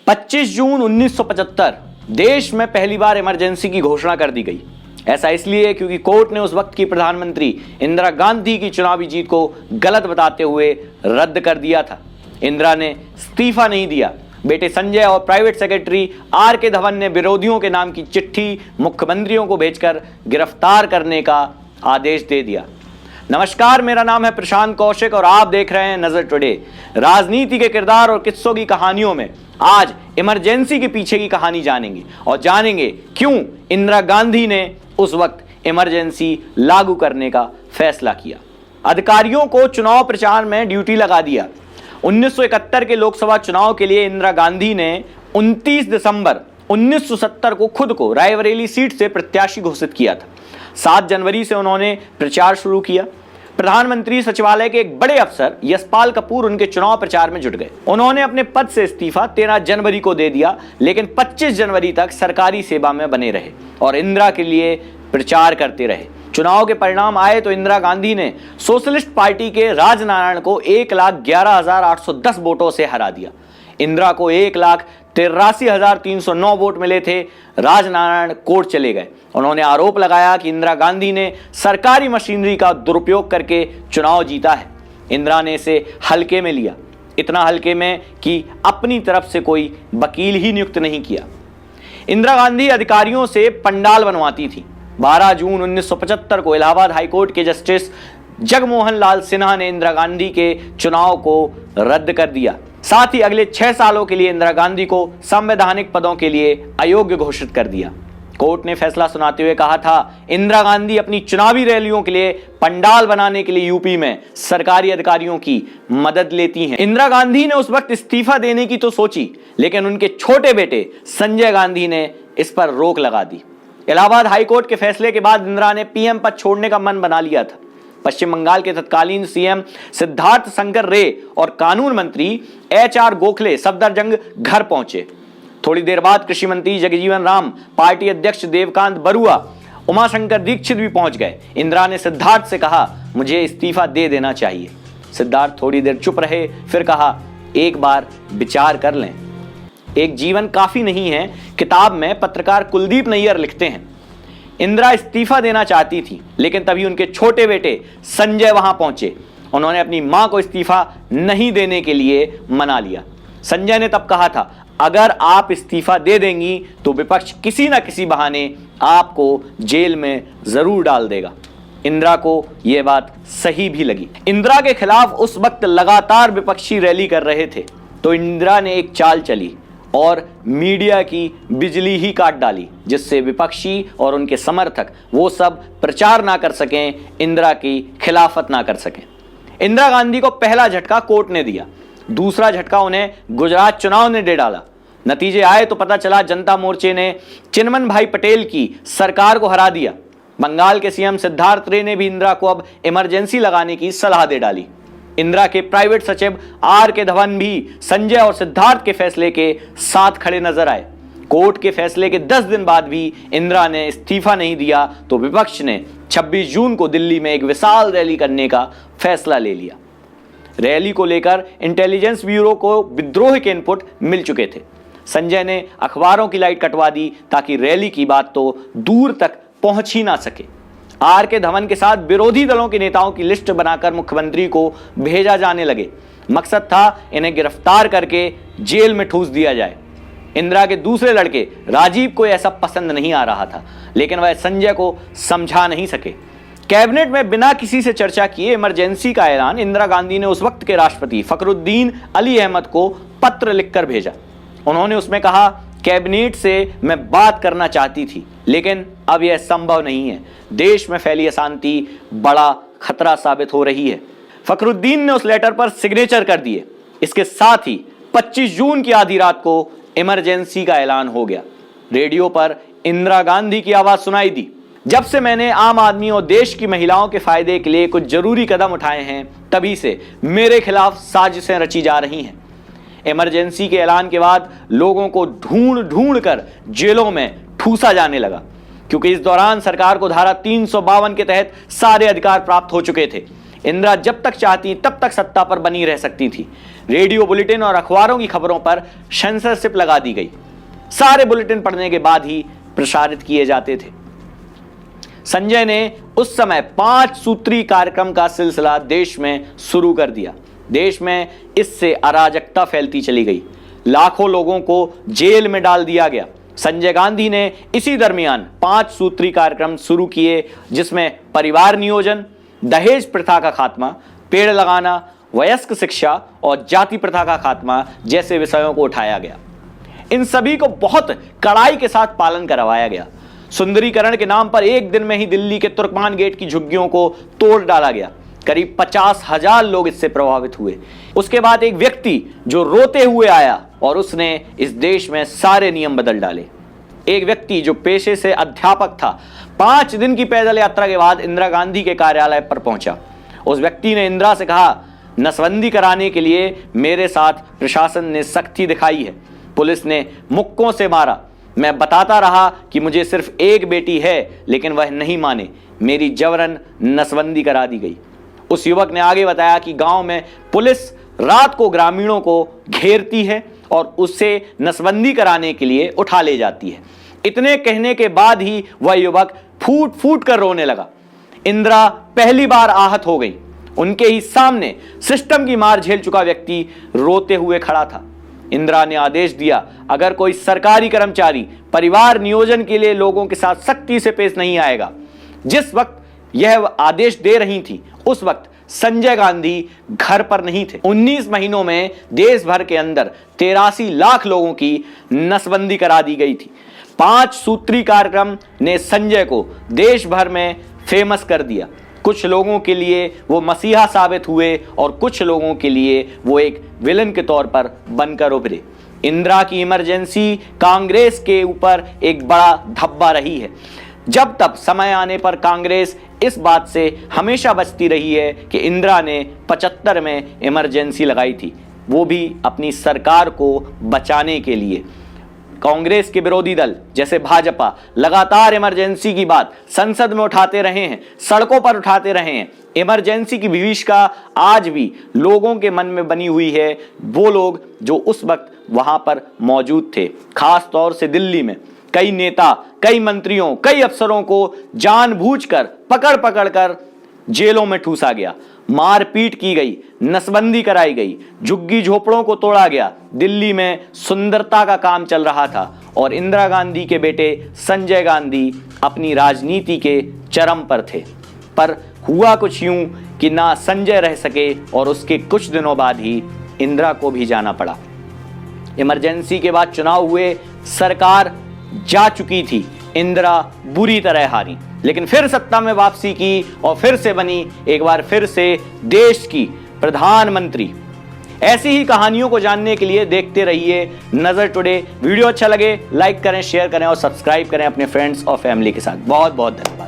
25 जून 1975 देश में पहली बार इमरजेंसी की घोषणा कर दी गई। ऐसा इसलिए क्योंकि कोर्ट ने उस वक्त की प्रधानमंत्री इंदिरा गांधी की चुनावी जीत को गलत बताते हुए रद्द कर दिया था। इंदिरा ने इस्तीफा नहीं दिया। बेटे संजय और प्राइवेट सेक्रेटरी आर के धवन ने विरोधियों के नाम की चिट्ठी मुख्यमंत्रियों को भेजकर गिरफ्तार करने का आदेश दे दिया। नमस्कार, मेरा नाम है प्रशांत कौशिक और आप देख रहे हैं नजर टुडे। राजनीति के किरदार और किस्सों की कहानियों में आज इमरजेंसी के पीछे की कहानी जानेंगे और जानेंगे क्यों इंदिरा गांधी ने उस वक्त इमरजेंसी लागू करने का फैसला किया। अधिकारियों को चुनाव प्रचार में ड्यूटी लगा दिया। 1971 के लोकसभा चुनाव के लिए इंदिरा गांधी ने 29 दिसंबर 1970 को खुद को रायबरेली सीट से प्रत्याशी घोषित किया था। 7 जनवरी से उन्होंने प्रचार शुरू किया। प्रधानमंत्री सचिवालय के एक बड़े अफसर यशपाल कपूर उनके चुनाव प्रचार में जुट गए। उन्होंने अपने पद से इस्तीफा 13 जनवरी को दे दिया, लेकिन 25 जनवरी तक सरकारी सेवा में बने रहे और इंदिरा के लिए प्रचार करते रहे। चुनाव के परिणाम आए तो इंदिरा गांधी ने सोशलिस्ट पार्टी के राजनारायण को 1,11,810 वोटों से हरा दिया। इंदिरा को 1,83,309 वोट मिले थे। राजनारायण कोर्ट चले गए। उन्होंने आरोप लगाया कि इंदिरा गांधी ने सरकारी मशीनरी का दुरुपयोग करके चुनाव जीता है। इंदिरा ने इसे हल्के में लिया, इतना हल्के में कि अपनी तरफ से कोई वकील ही नियुक्त नहीं किया। इंदिरा गांधी अधिकारियों से पंडाल बनवाती थी। 12 जून 1975 को इलाहाबाद हाईकोर्ट के जस्टिस जगमोहन लाल सिन्हा ने इंदिरा गांधी के चुनाव को रद्द कर दिया। साथ ही अगले 6 सालों के लिए इंदिरा गांधी को संवैधानिक पदों के लिए अयोग्य घोषित कर दिया। कोर्ट ने फैसला सुनाते हुए कहा था, इंदिरा गांधी अपनी चुनावी रैलियों के लिए पंडाल बनाने के लिए यूपी में सरकारी अधिकारियों की मदद लेती हैं। इंदिरा गांधी ने उस वक्त इस्तीफा देने की तो सोची, लेकिन उनके छोटे बेटे संजय गांधी ने इस पर रोक लगा दी। इलाहाबाद हाईकोर्ट के फैसले के बाद इंदिरा ने पीएम पद छोड़ने का मन बना लिया था। पश्चिम बंगाल के तत्कालीन सीएम सिद्धार्थ शंकर रे और कानून मंत्री HR गोखले सफदरजंग घर पहुंचे। थोड़ी देर बाद कृषि मंत्री जगजीवन राम, पार्टी अध्यक्ष देवकांत बरुआ, उमाशंकर दीक्षित भी पहुंच गए। इंदिरा ने सिद्धार्थ से कहा, मुझे इस्तीफा दे देना चाहिए। सिद्धार्थ थोड़ी देर चुप रहे, फिर कहा, एक बार विचार कर लें। एक जीवन काफी नहीं है किताब में पत्रकार कुलदीप नैयर लिखते हैं, इंदिरा इस्तीफा देना चाहती थी, लेकिन तभी उनके छोटे बेटे संजय वहां पहुंचे। उन्होंने अपनी मां को इस्तीफा नहीं देने के लिए मना लिया। संजय ने तब कहा था, अगर आप इस्तीफा दे देंगी तो विपक्ष किसी ना किसी बहाने आपको जेल में जरूर डाल देगा। इंदिरा को यह बात सही भी लगी। इंदिरा के खिलाफ उस वक्त लगातार विपक्षी रैली कर रहे थे, तो इंदिरा ने एक चाल चली और मीडिया की बिजली ही काट डाली, जिससे विपक्षी और उनके समर्थक वो सब प्रचार ना कर सकें, इंदिरा की खिलाफत ना कर सकें। इंदिरा गांधी को पहला झटका कोर्ट ने दिया, दूसरा झटका उन्हें गुजरात चुनाव ने दे डाला। नतीजे आए तो पता चला जनता मोर्चे ने चिन्मन भाई पटेल की सरकार को हरा दिया। बंगाल के सीएम सिद्धार्थ रे ने भी इंदिरा को अब इमरजेंसी लगाने की सलाह दे डाली। इंदिरा के प्राइवेट सचिव आर के धवन भी संजय और सिद्धार्थ के फैसले के साथ खड़े नजर आए। कोर्ट के फैसले के 10 दिन बाद भी इंदिरा ने इस्तीफा नहीं दिया तो विपक्ष ने 26 जून को दिल्ली में एक विशाल रैली करने का फैसला ले लिया। रैली को लेकर इंटेलिजेंस ब्यूरो को विद्रोह के इनपुट मिल चुके थे। संजय ने अखबारों की लाइट कटवा दी ताकि रैली की बात तो दूर तक पहुंच ही ना सके। आर के धवन के साथ विरोधी दलों के नेताओं की लिस्ट बनाकर मुख्यमंत्री को भेजा जाने लगे। मकसद था इन्हें गिरफ्तार करके जेल में ठूस दिया जाए। इंदिरा के दूसरे लड़के राजीव को ऐसा पसंद नहीं आ रहा था, लेकिन वह संजय को समझा नहीं सके। कैबिनेट में बिना किसी से चर्चा किए इमरजेंसी का ऐलान इंदिरा गांधी ने उस वक्त के राष्ट्रपति फखरुद्दीन अली अहमद को पत्र लिखकर भेजा। उन्होंने उसमें कहा, कैबिनेट से मैं बात करना चाहती थी, लेकिन अब यह संभव नहीं है। देश में फैली अशांति बड़ा खतरा साबित हो रही है। फखरुद्दीन ने उस लेटर पर सिग्नेचर कर दिए। इसके साथ ही 25 जून की आधी रात को इमरजेंसी का ऐलान हो गया। रेडियो पर इंदिरा गांधी की आवाज सुनाई दी, जब से मैंने आम आदमी और देश की महिलाओं के फायदे के लिए कुछ जरूरी कदम उठाए हैं, तभी से मेरे खिलाफ साजिशें रची जा रही हैं। इमरजेंसी के ऐलान के बाद लोगों को ढूंढ ढूंढ कर जेलों में ठूसा जाने लगा, क्योंकि इस दौरान सरकार को धारा 352 के तहत सारे अधिकार प्राप्त हो चुके थे। इंदिरा जब तक चाहती तब तक सत्ता पर बनी रह सकती थी। रेडियो बुलेटिन और अखबारों की खबरों पर सेंसरशिप लगा दी गई। सारे बुलेटिन पढ़ने के बाद ही प्रसारित किए जाते थे। संजय ने उस समय 5 सूत्री कार्यक्रम का सिलसिला देश में शुरू कर दिया। देश में इससे अराजकता फैलती चली गई। लाखों लोगों को जेल में डाल दिया गया। संजय गांधी ने इसी दरमियान 5 सूत्री कार्यक्रम शुरू किए, जिसमें परिवार नियोजन, दहेज प्रथा का खात्मा, पेड़ लगाना, वयस्क शिक्षा और जाति प्रथा का खात्मा जैसे विषयों को उठाया गया। इन सभी को बहुत कड़ाई के साथ पालन करवाया गया। सुंदरीकरण के नाम पर एक दिन में ही दिल्ली के तुर्कमान गेट की झुग्गियों को तोड़ डाला गया। करीब 50,000 लोग इससे प्रभावित हुए। उसके बाद एक व्यक्ति जो रोते हुए आया और उसने इस देश में सारे नियम बदल डाले। एक व्यक्ति जो पेशे से अध्यापक था, 5 दिन की पैदल यात्रा के बाद इंदिरा गांधी के कार्यालय पर पहुंचा। उस व्यक्ति ने इंदिरा से कहा, नसबंदी कराने के लिए मेरे साथ प्रशासन ने सख्ती दिखाई है, पुलिस ने मुक्कों से मारा। मैं बताता रहा कि मुझे सिर्फ एक बेटी है, लेकिन वह नहीं माने। मेरी जबरन नसबंदी करा दी गई। उस युवक ने आगे बताया कि गांव में पुलिस रात को ग्रामीणों को घेरती है और उससे नसबंदी कराने के लिए उठा ले जाती है। इतने कहने के बाद ही वह युवक फूट फूट कर रोने लगा। इंदिरा पहली बार आहत हो गई। उनके ही सामने सिस्टम की मार झेल चुका व्यक्ति रोते हुए खड़ा था। इंदिरा ने आदेश दिया, अगर कोई सरकारी कर्मचारी परिवार नियोजन के लिए लोगों के साथ सख्ती से पेश नहीं आएगा। जिस वक्त यह आदेश दे रही थी, उस वक्त संजय गांधी घर पर नहीं थे। 19 महीनों में देश भर के अंदर 83 लाख लोगों की नसबंदी करा दी गई थी। 5 सूत्री कार्यक्रम ने संजय को देश भर में फेमस कर दिया। कुछ लोगों के लिए वो मसीहा साबित हुए और कुछ लोगों के लिए वो एक विलन के तौर पर बनकर उभरे। इंदिरा की इमरजेंसी कांग्रेस के ऊपर एक बड़ा धब्बा रही है। जब तब समय आने पर कांग्रेस इस बात से हमेशा बचती रही है कि इंदिरा ने 75 में इमरजेंसी लगाई थी, वो भी अपनी सरकार को बचाने के लिए। कांग्रेस के विरोधी दल जैसे भाजपा लगातार इमरजेंसी की बात संसद में उठाते रहे हैं, सड़कों पर उठाते रहे हैं। इमरजेंसी की विभीषिका आज भी लोगों के मन में बनी हुई है। वो लोग जो उस वक्त वहां पर मौजूद थे, खास तौर से दिल्ली में कई नेता, कई मंत्रियों, कई अफसरों को जानबूझकर पकड़ पकड़ कर जेलों में ठूसा गया, मारपीट की गई, नसबंदी कराई गई, झुग्गी झोपड़ों को तोड़ा गया। दिल्ली में सुंदरता का काम चल रहा था और इंदिरा गांधी के बेटे संजय गांधी अपनी राजनीति के चरम पर थे। पर हुआ कुछ यूं कि ना संजय रह सके और उसके कुछ दिनों बाद ही इंदिरा को भी जाना पड़ा। इमरजेंसी के बाद चुनाव हुए, सरकार जा चुकी थी, इंदिरा बुरी तरह हारी, लेकिन फिर सत्ता में वापसी की और फिर से बनी एक बार फिर से देश की प्रधानमंत्री। ऐसी ही कहानियों को जानने के लिए देखते रहिए नजर टुडे। वीडियो अच्छा लगे लाइक करें, शेयर करें और सब्सक्राइब करें अपने फ्रेंड्स और फैमिली के साथ। बहुत बहुत धन्यवाद।